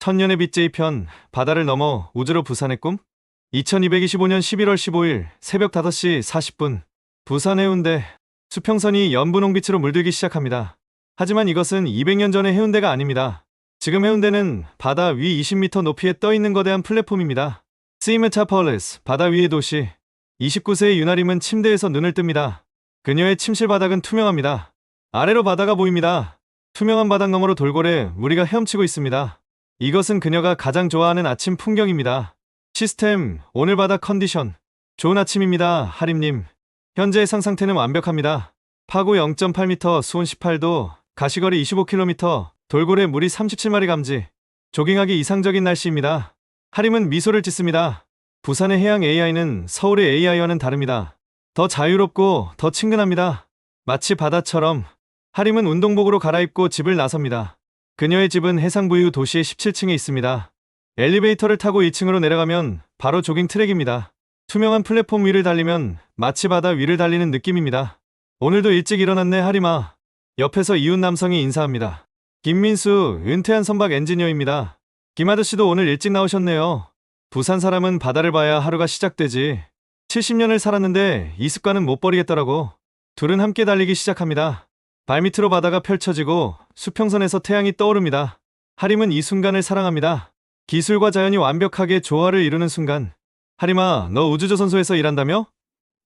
천년의 빛 제2편 바다를 넘어 우주로 부산의 꿈 2225년 11월 15일 새벽 5시 40분 부산 해운대 수평선이 연분홍빛으로 물들기 시작합니다. 하지만 이것은 200년 전의 해운대가 아닙니다. 지금 해운대는 바다 위 20m 높이에 떠있는 거대한 플랫폼입니다. 시메타폴리스 바다 위의 도시 29세의 유나림은 침대에서 눈을 뜹니다. 그녀의 침실 바닥은 투명합니다. 아래로 바다가 보입니다. 투명한 바닥 너머로 돌고래 무리가 헤엄치고 있습니다. 이것은 그녀가 가장 좋아하는 아침 풍경입니다. 시스템, 오늘 바다 컨디션. 좋은 아침입니다, 하림님. 현재 해상 상태는 완벽합니다. 파고 0.8m, 수온 18도, 가시거리 25km, 돌고래 무리 37마리 감지. 조깅하기 이상적인 날씨입니다. 하림은 미소를 짓습니다. 부산의 해양 AI는 서울의 AI와는 다릅니다. 더 자유롭고 더 친근합니다. 마치 바다처럼. 하림은 운동복으로 갈아입고 집을 나섭니다. 그녀의 집은 해상부유 도시의 17층에 있습니다. 엘리베이터를 타고 2층으로 내려가면 바로 조깅 트랙입니다. 투명한 플랫폼 위를 달리면 마치 바다 위를 달리는 느낌입니다. 오늘도 일찍 일어났네, 하림아. 옆에서 이웃 남성이 인사합니다. 김민수, 은퇴한 선박 엔지니어입니다. 김 아저씨도 오늘 일찍 나오셨네요. 부산 사람은 바다를 봐야 하루가 시작되지. 70년을 살았는데 이 습관은 못 버리겠더라고. 둘은 함께 달리기 시작합니다. 발밑으로 바다가 펼쳐지고 수평선에서 태양이 떠오릅니다. 하림은 이 순간을 사랑합니다. 기술과 자연이 완벽하게 조화를 이루는 순간. 하림아, 너 우주조선소에서 일한다며?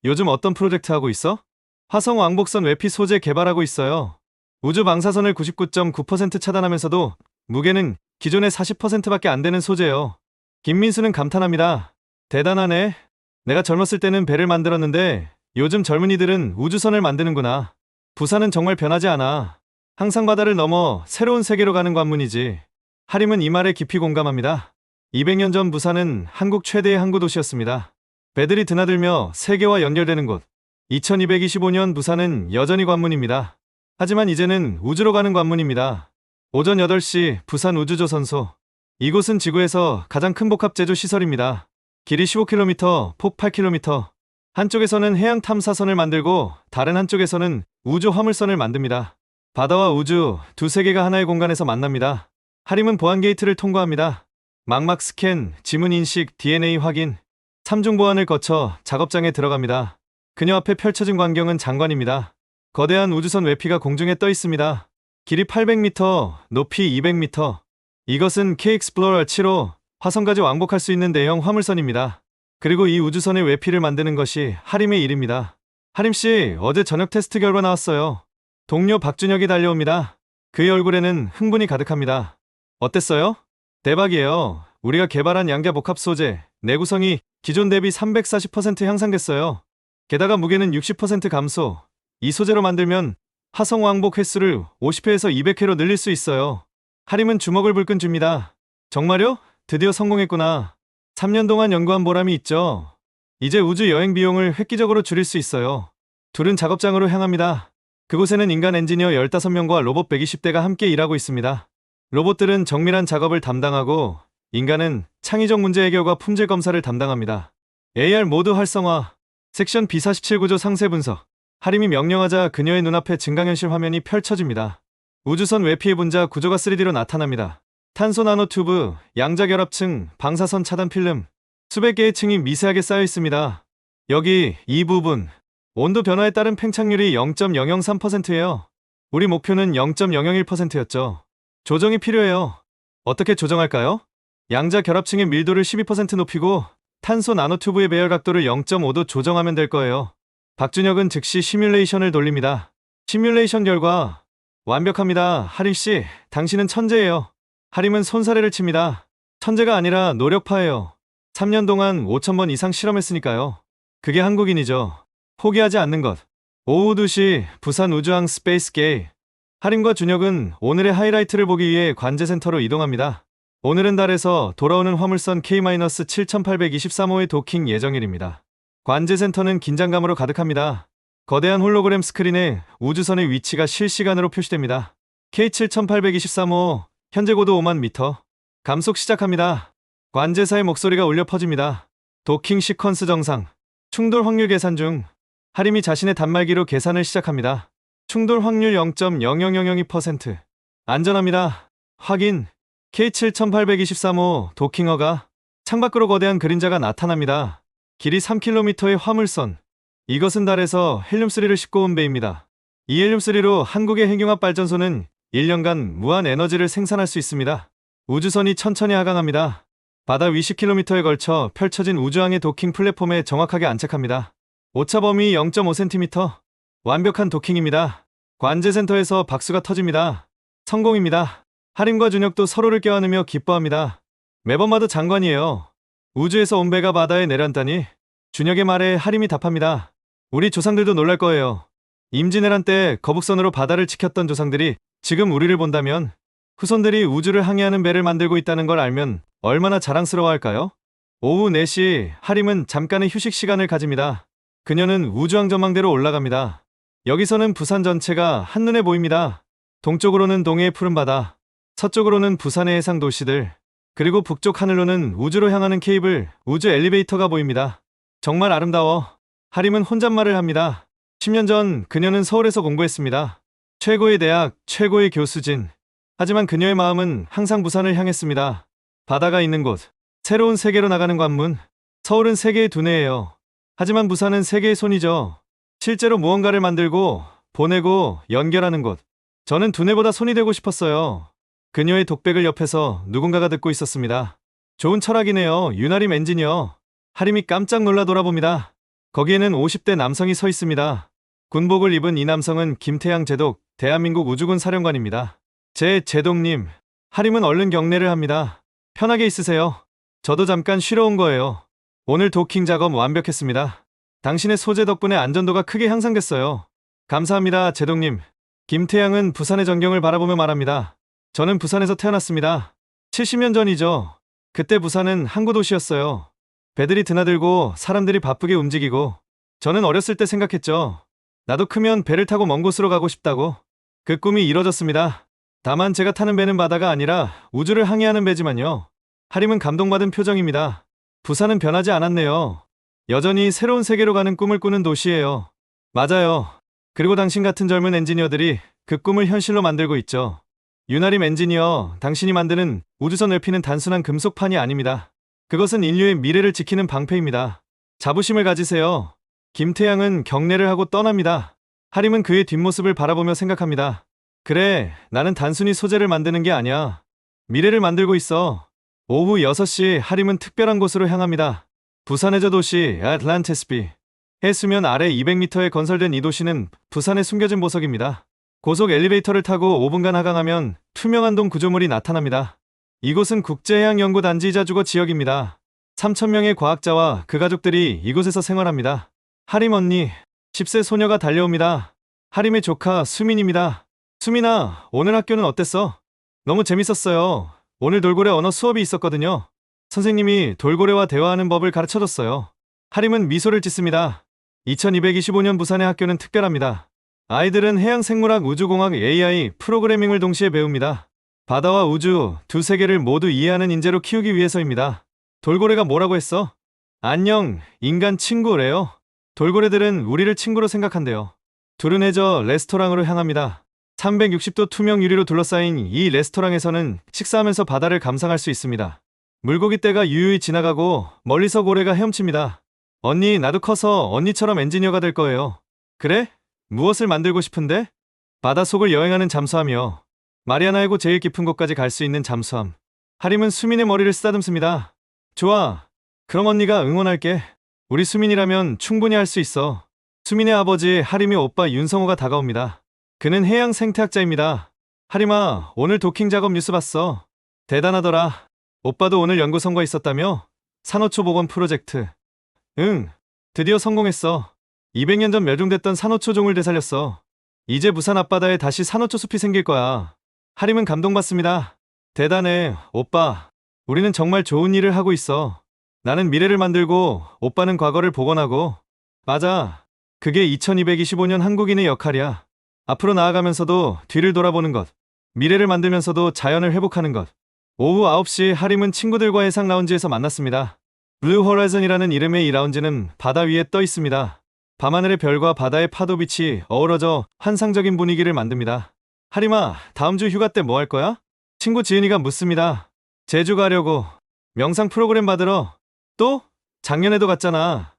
요즘 어떤 프로젝트 하고 있어? 화성 왕복선 외피 소재 개발하고 있어요. 우주 방사선을 99.9% 차단하면서도 무게는 기존의 40%밖에 안 되는 소재요. 김민수는 감탄합니다. 대단하네. 내가 젊었을 때는 배를 만들었는데 요즘 젊은이들은 우주선을 만드는구나. 부산은 정말 변하지 않아. 항상 바다를 넘어 새로운 세계로 가는 관문이지. 하림은 이 말에 깊이 공감합니다. 200년 전 부산은 한국 최대의 항구 도시였습니다. 배들이 드나들며 세계와 연결되는 곳. 2225년 부산은 여전히 관문입니다. 하지만 이제는 우주로 가는 관문입니다. 오전 8시 부산 우주조선소. 이곳은 지구에서 가장 큰 복합 제조 시설입니다. 길이 15km, 폭 8km. 한쪽에서는 해양 탐사선을 만들고 다른 한쪽에서는 우주 화물선을 만듭니다. 바다와 우주 두 세계가 하나의 공간에서 만납니다. 하림은 보안 게이트를 통과합니다. 망막 스캔, 지문 인식, DNA 확인, 3중 보안을 거쳐 작업장에 들어갑니다. 그녀 앞에 펼쳐진 광경은 장관입니다. 거대한 우주선 외피가 공중에 떠 있습니다. 길이 800m, 높이 200m. 이것은 K-Explorer 7호, 화성까지 왕복할 수 있는 대형 화물선입니다. 그리고 이 우주선의 외피를 만드는 것이 하림의 일입니다. 하림씨, 어제 저녁 테스트 결과 나왔어요. 동료 박준혁이 달려옵니다. 그의 얼굴에는 흥분이 가득합니다. 어땠어요? 대박이에요. 우리가 개발한 양자 복합 소재, 내구성이 기존 대비 340% 향상됐어요. 게다가 무게는 60% 감소. 이 소재로 만들면 화성 왕복 횟수를 50회에서 200회로 늘릴 수 있어요. 하림은 주먹을 불끈 줍니다. 정말요? 드디어 성공했구나. 3년 동안 연구한 보람이 있죠. 이제 우주 여행 비용을 획기적으로 줄일 수 있어요. 둘은 작업장으로 향합니다. 그곳에는 인간 엔지니어 15명과 로봇 120대가 함께 일하고 있습니다. 로봇들은 정밀한 작업을 담당하고 인간은 창의적 문제 해결과 품질 검사를 담당합니다. AR 모드 활성화, 섹션 B47 구조 상세 분석. 하림이 명령하자 그녀의 눈앞에 증강현실 화면이 펼쳐집니다. 우주선 외피의 분자 구조가 3D로 나타납니다. 탄소 나노튜브, 양자결합층, 방사선 차단 필름, 수백 개의 층이 미세하게 쌓여 있습니다. 여기 이 부분, 온도 변화에 따른 팽창률이 0.003%예요. 우리 목표는 0.001%였죠. 조정이 필요해요. 어떻게 조정할까요? 양자결합층의 밀도를 12% 높이고 탄소 나노튜브의 배열 각도를 0.5도 조정하면 될 거예요. 박준혁은 즉시 시뮬레이션을 돌립니다. 시뮬레이션 결과 완벽합니다. 하림씨, 당신은 천재예요. 하림은 손사래를 칩니다. 천재가 아니라 노력파예요. 3년 동안 5,000번 이상 실험했으니까요. 그게 한국인이죠. 포기하지 않는 것. 오후 2시 부산 우주항 스페이스 게이. 하림과 준혁은 오늘의 하이라이트를 보기 위해 관제센터로 이동합니다. 오늘은 달에서 돌아오는 화물선 K-7823호의 도킹 예정일입니다. 관제센터는 긴장감으로 가득합니다. 거대한 홀로그램 스크린에 우주선의 위치가 실시간으로 표시됩니다. K7823호, 현재 고도 5만 미터. 감속 시작합니다. 관제사의 목소리가 울려 퍼집니다. 도킹 시퀀스 정상. 충돌 확률 계산 중. 하림이 자신의 단말기로 계산을 시작합니다. 충돌 확률 0.00002%. 안전합니다. 확인. K7823호 도킹어가 창밖으로 거대한 그림자가 나타납니다. 길이 3km의 화물선. 이것은 달에서 헬륨3를 싣고 온 배입니다. 이 헬륨3로 한국의 핵융합 발전소는 1년간 무한 에너지를 생산할 수 있습니다. 우주선이 천천히 하강합니다. 바다 위 10km에 걸쳐 펼쳐진 우주항의 도킹 플랫폼에 정확하게 안착합니다. 오차 범위 0.5cm. 완벽한 도킹입니다. 관제센터에서 박수가 터집니다. 성공입니다. 하림과 준혁도 서로를 껴안으며 기뻐합니다. 매번 봐도 장관이에요. 우주에서 온 배가 바다에 내렸다니. 준혁의 말에 하림이 답합니다. 우리 조상들도 놀랄 거예요. 임진왜란 때 거북선으로 바다를 지켰던 조상들이 지금 우리를 본다면 후손들이 우주를 항해하는 배를 만들고 있다는 걸 알면 얼마나 자랑스러워할까요? 오후 4시 하림은 잠깐의 휴식 시간을 가집니다. 그녀는 우주항 전망대로 올라갑니다. 여기서는 부산 전체가 한눈에 보입니다. 동쪽으로는 동해의 푸른 바다, 서쪽으로는 부산의 해상 도시들, 그리고 북쪽 하늘로는 우주로 향하는 케이블, 우주 엘리베이터가 보입니다. 정말 아름다워. 하림은 혼잣말을 합니다. 10년 전 그녀는 서울에서 공부했습니다. 최고의 대학, 최고의 교수진. 하지만 그녀의 마음은 항상 부산을 향했습니다. 바다가 있는 곳, 새로운 세계로 나가는 관문. 서울은 세계의 두뇌예요. 하지만 부산은 세계의 손이죠. 실제로 무언가를 만들고, 보내고, 연결하는 곳. 저는 두뇌보다 손이 되고 싶었어요. 그녀의 독백을 옆에서 누군가가 듣고 있었습니다. 좋은 철학이네요. 유나림 엔지니어. 하림이 깜짝 놀라 돌아봅니다. 거기에는 50대 남성이 서 있습니다. 군복을 입은 이 남성은 김태양 제독, 대한민국 우주군 사령관입니다. 제독님. 하림은 얼른 경례를 합니다. 편하게 있으세요. 저도 잠깐 쉬러 온 거예요. 오늘 도킹 작업 완벽했습니다. 당신의 소재 덕분에 안전도가 크게 향상됐어요. 감사합니다, 제독님. 김태양은 부산의 전경을 바라보며 말합니다. 저는 부산에서 태어났습니다. 70년 전이죠. 그때 부산은 항구 도시였어요. 배들이 드나들고 사람들이 바쁘게 움직이고 저는 어렸을 때 생각했죠. 나도 크면 배를 타고 먼 곳으로 가고 싶다고. 그 꿈이 이뤄졌습니다. 다만 제가 타는 배는 바다가 아니라 우주를 항해하는 배지만요. 하림은 감동받은 표정입니다. 부산은 변하지 않았네요. 여전히 새로운 세계로 가는 꿈을 꾸는 도시예요. 맞아요. 그리고 당신 같은 젊은 엔지니어들이 그 꿈을 현실로 만들고 있죠. 유나림 엔지니어, 당신이 만드는 우주선 외피는 단순한 금속판이 아닙니다. 그것은 인류의 미래를 지키는 방패입니다. 자부심을 가지세요. 김태양은 경례를 하고 떠납니다. 하림은 그의 뒷모습을 바라보며 생각합니다. 그래, 나는 단순히 소재를 만드는 게 아니야. 미래를 만들고 있어. 오후 6시 하림은 특별한 곳으로 향합니다. 부산의 저도시 애틀란티스비. 해수면 아래 200m에 건설된 이 도시는 부산의 숨겨진 보석입니다. 고속 엘리베이터를 타고 5분간 하강하면 투명한 동 구조물이 나타납니다. 이곳은 국제해양연구단지이자 주거 지역입니다. 3,000명의 과학자와 그 가족들이 이곳에서 생활합니다. 하림 언니, 10세 소녀가 달려옵니다. 하림의 조카 수민입니다. 수민아, 오늘 학교는 어땠어? 너무 재밌었어요. 오늘 돌고래 언어 수업이 있었거든요. 선생님이 돌고래와 대화하는 법을 가르쳐줬어요. 하림은 미소를 짓습니다. 2225년 부산의 학교는 특별합니다. 아이들은 해양생물학, 우주공학, AI, 프로그래밍을 동시에 배웁니다. 바다와 우주, 두 세계를 모두 이해하는 인재로 키우기 위해서입니다. 돌고래가 뭐라고 했어? 안녕, 인간 친구래요. 돌고래들은 우리를 친구로 생각한대요. 둘은 해저 레스토랑으로 향합니다. 360도 투명 유리로 둘러싸인 이 레스토랑에서는 식사하면서 바다를 감상할 수 있습니다. 물고기 떼가 유유히 지나가고 멀리서 고래가 헤엄칩니다. 언니, 나도 커서 언니처럼 엔지니어가 될 거예요. 그래? 무엇을 만들고 싶은데? 바다 속을 여행하는 잠수함이요. 마리아나해고 제일 깊은 곳까지 갈 수 있는 잠수함. 하림은 수민의 머리를 쓰다듬습니다. 좋아. 그럼 언니가 응원할게. 우리 수민이라면 충분히 할 수 있어. 수민의 아버지 하림의 오빠 윤성호가 다가옵니다. 그는 해양 생태학자입니다. 하림아, 오늘 도킹 작업 뉴스 봤어. 대단하더라. 오빠도 오늘 연구 성과 있었다며? 산호초 복원 프로젝트. 응, 드디어 성공했어. 200년 전 멸종됐던 산호초 종을 되살렸어. 이제 부산 앞바다에 다시 산호초 숲이 생길 거야. 하림은 감동받습니다. 대단해, 오빠. 우리는 정말 좋은 일을 하고 있어. 나는 미래를 만들고 오빠는 과거를 복원하고. 맞아. 그게 2225년 한국인의 역할이야. 앞으로 나아가면서도 뒤를 돌아보는 것. 미래를 만들면서도 자연을 회복하는 것. 오후 9시 하림은 친구들과 해상 라운지에서 만났습니다. 블루 호라이즌이라는 이름의 이 라운지는 바다 위에 떠 있습니다. 밤하늘의 별과 바다의 파도빛이 어우러져 환상적인 분위기를 만듭니다. 하림아, 다음 주 휴가 때 뭐 할 거야? 친구 지은이가 묻습니다. 제주 가려고. 명상 프로그램 받으러. 또? 작년에도 갔잖아.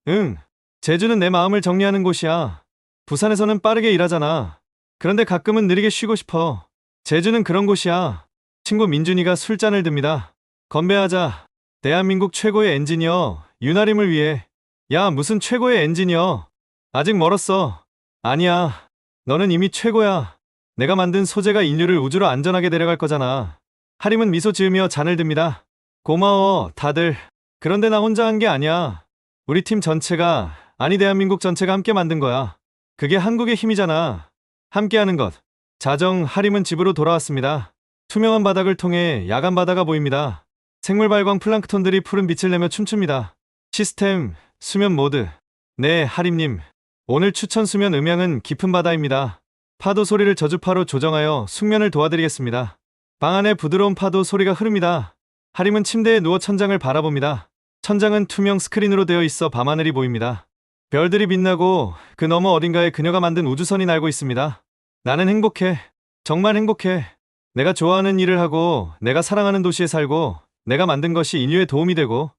응. 제주는 내 마음을 정리하는 곳이야. 부산에서는 빠르게 일하잖아. 그런데 가끔은 느리게 쉬고 싶어. 제주는 그런 곳이야. 친구 민준이가 술잔을 듭니다. 건배하자. 대한민국 최고의 엔지니어, 윤아림을 위해. 야, 무슨 최고의 엔지니어. 아직 멀었어. 아니야. 너는 이미 최고야. 내가 만든 소재가 인류를 우주로 안전하게 데려갈 거잖아. 하림은 미소 지으며 잔을 듭니다. 고마워, 다들. 그런데 나 혼자 한 게 아니야. 우리 팀 전체가, 아니 대한민국 전체가 함께 만든 거야. 그게 한국의 힘이잖아. 함께하는 것. 자정, 하림은 집으로 돌아왔습니다. 투명한 바닥을 통해 야간 바다가 보입니다. 생물 발광 플랑크톤들이 푸른 빛을 내며 춤춥니다. 시스템, 수면 모드. 네, 하림님. 오늘 추천 수면 음향은 깊은 바다입니다. 파도 소리를 저주파로 조정하여 숙면을 도와드리겠습니다. 방 안에 부드러운 파도 소리가 흐릅니다. 하림은 침대에 누워 천장을 바라봅니다. 천장은 투명 스크린으로 되어 있어 밤하늘이 보입니다. 별들이 빛나고 그 너머 어딘가에 그녀가 만든 우주선이 날고 있습니다. 나는 행복해. 정말 행복해. 내가 좋아하는 일을 하고 내가 사랑하는 도시에 살고 내가 만든 것이 인류에 도움이 되고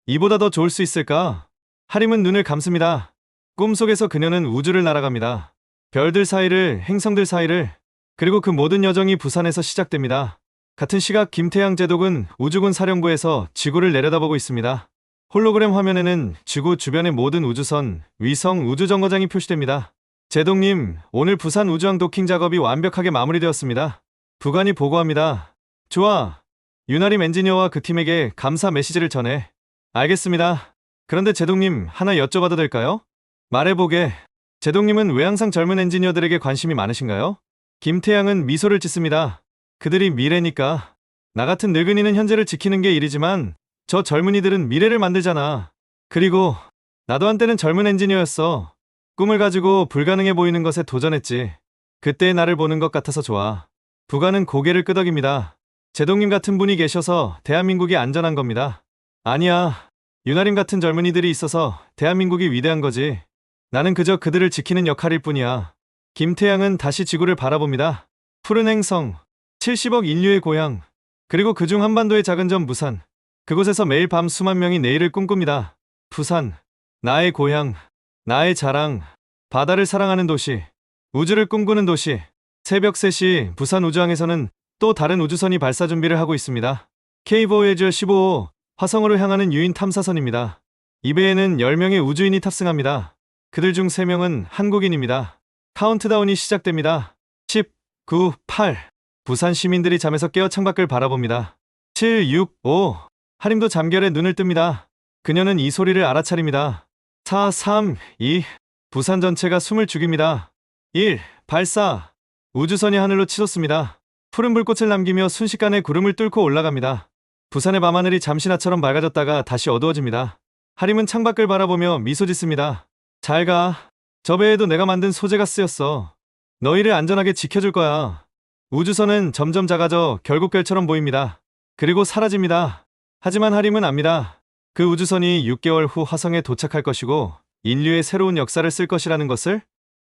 이보다 더 좋을 수 있을까? 하림은 눈을 감습니다. 꿈속에서 그녀는 우주를 날아갑니다. 별들 사이를, 행성들 사이를, 그리고 그 모든 여정이 부산에서 시작됩니다. 같은 시각 김태양 제독은 우주군 사령부에서 지구를 내려다보고 있습니다. 홀로그램 화면에는 지구 주변의 모든 우주선, 위성, 우주정거장이 표시됩니다. 제독님, 오늘 부산 우주항 도킹 작업이 완벽하게 마무리되었습니다. 부관이 보고합니다. 좋아. 윤아림 엔지니어와 그 팀에게 감사 메시지를 전해. 알겠습니다. 그런데 제독님, 하나 여쭤봐도 될까요? 말해보게. 제독님은 왜 항상 젊은 엔지니어들에게 관심이 많으신가요? 김태양은 미소를 짓습니다. 그들이 미래니까. 나 같은 늙은이는 현재를 지키는 게 일이지만 저 젊은이들은 미래를 만들잖아. 그리고 나도 한때는 젊은 엔지니어였어. 꿈을 가지고 불가능해 보이는 것에 도전했지. 그때의 나를 보는 것 같아서 좋아. 부관은 고개를 끄덕입니다. 제독님 같은 분이 계셔서 대한민국이 안전한 겁니다. 아니야. 윤아림 같은 젊은이들이 있어서 대한민국이 위대한 거지. 나는 그저 그들을 지키는 역할일 뿐이야. 김태양은 다시 지구를 바라봅니다. 푸른 행성, 70억 인류의 고향, 그리고 그중 한반도의 작은 점 부산. 그곳에서 매일 밤 수만 명이 내일을 꿈꿉니다. 부산, 나의 고향, 나의 자랑, 바다를 사랑하는 도시, 우주를 꿈꾸는 도시. 새벽 3시 부산 우주항에서는 또 다른 우주선이 발사 준비를 하고 있습니다. K-보예저 15호, 화성으로 향하는 유인 탐사선입니다. 이 배에는 10명의 우주인이 탑승합니다. 그들 중 3명은 한국인입니다. 카운트다운이 시작됩니다. 10, 9, 8. 부산 시민들이 잠에서 깨어 창밖을 바라봅니다. 7, 6, 5. 하림도 잠결에 눈을 뜹니다. 그녀는 이 소리를 알아차립니다. 4, 3, 2. 부산 전체가 숨을 죽입니다. 1. 발사. 우주선이 하늘로 치솟습니다. 푸른 불꽃을 남기며 순식간에 구름을 뚫고 올라갑니다. 부산의 밤하늘이 잠시 나처럼 맑아졌다가 다시 어두워집니다. 하림은 창밖을 바라보며 미소 짓습니다. 잘 가. 저 배에도 내가 만든 소재가 쓰였어. 너희를 안전하게 지켜줄 거야. 우주선은 점점 작아져 결국 별처럼 보입니다. 그리고 사라집니다. 하지만 하림은 압니다. 그 우주선이 6개월 후 화성에 도착할 것이고 인류의 새로운 역사를 쓸 것이라는 것을.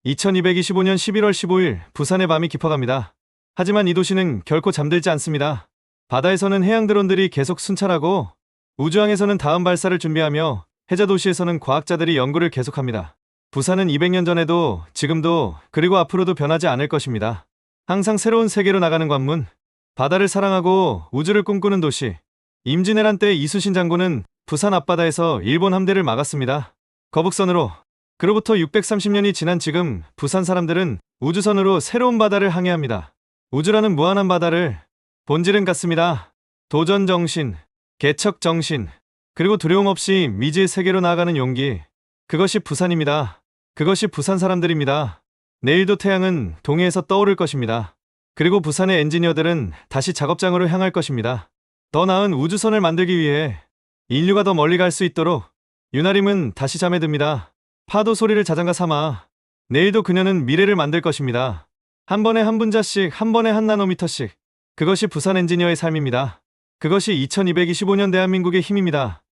2225년 11월 15일 부산의 밤이 깊어갑니다. 하지만 이 도시는 결코 잠들지 않습니다. 바다에서는 해양 드론들이 계속 순찰하고 우주항에서는 다음 발사를 준비하며 해저 도시에서는 과학자들이 연구를 계속합니다. 부산은 200년 전에도 지금도 그리고 앞으로도 변하지 않을 것입니다. 항상 새로운 세계로 나가는 관문, 바다를 사랑하고 우주를 꿈꾸는 도시. 임진왜란 때 이순신 장군은 부산 앞바다에서 일본 함대를 막았습니다. 거북선으로. 그로부터 630년이 지난 지금 부산 사람들은 우주선으로 새로운 바다를 항해합니다. 우주라는 무한한 바다를. 본질은 같습니다. 도전 정신, 개척 정신, 그리고 두려움 없이 미지의 세계로 나아가는 용기. 그것이 부산입니다. 그것이 부산 사람들입니다. 내일도 태양은 동해에서 떠오를 것입니다. 그리고 부산의 엔지니어들은 다시 작업장으로 향할 것입니다. 더 나은 우주선을 만들기 위해 인류가 더 멀리 갈 수 있도록. 윤아림은 다시 잠에 듭니다. 파도 소리를 자장가 삼아. 내일도 그녀는 미래를 만들 것입니다. 한 번에 한 분자씩, 한 번에 한 나노미터씩. 그것이 부산 엔지니어의 삶입니다. 그것이 2225년 대한민국의 힘입니다.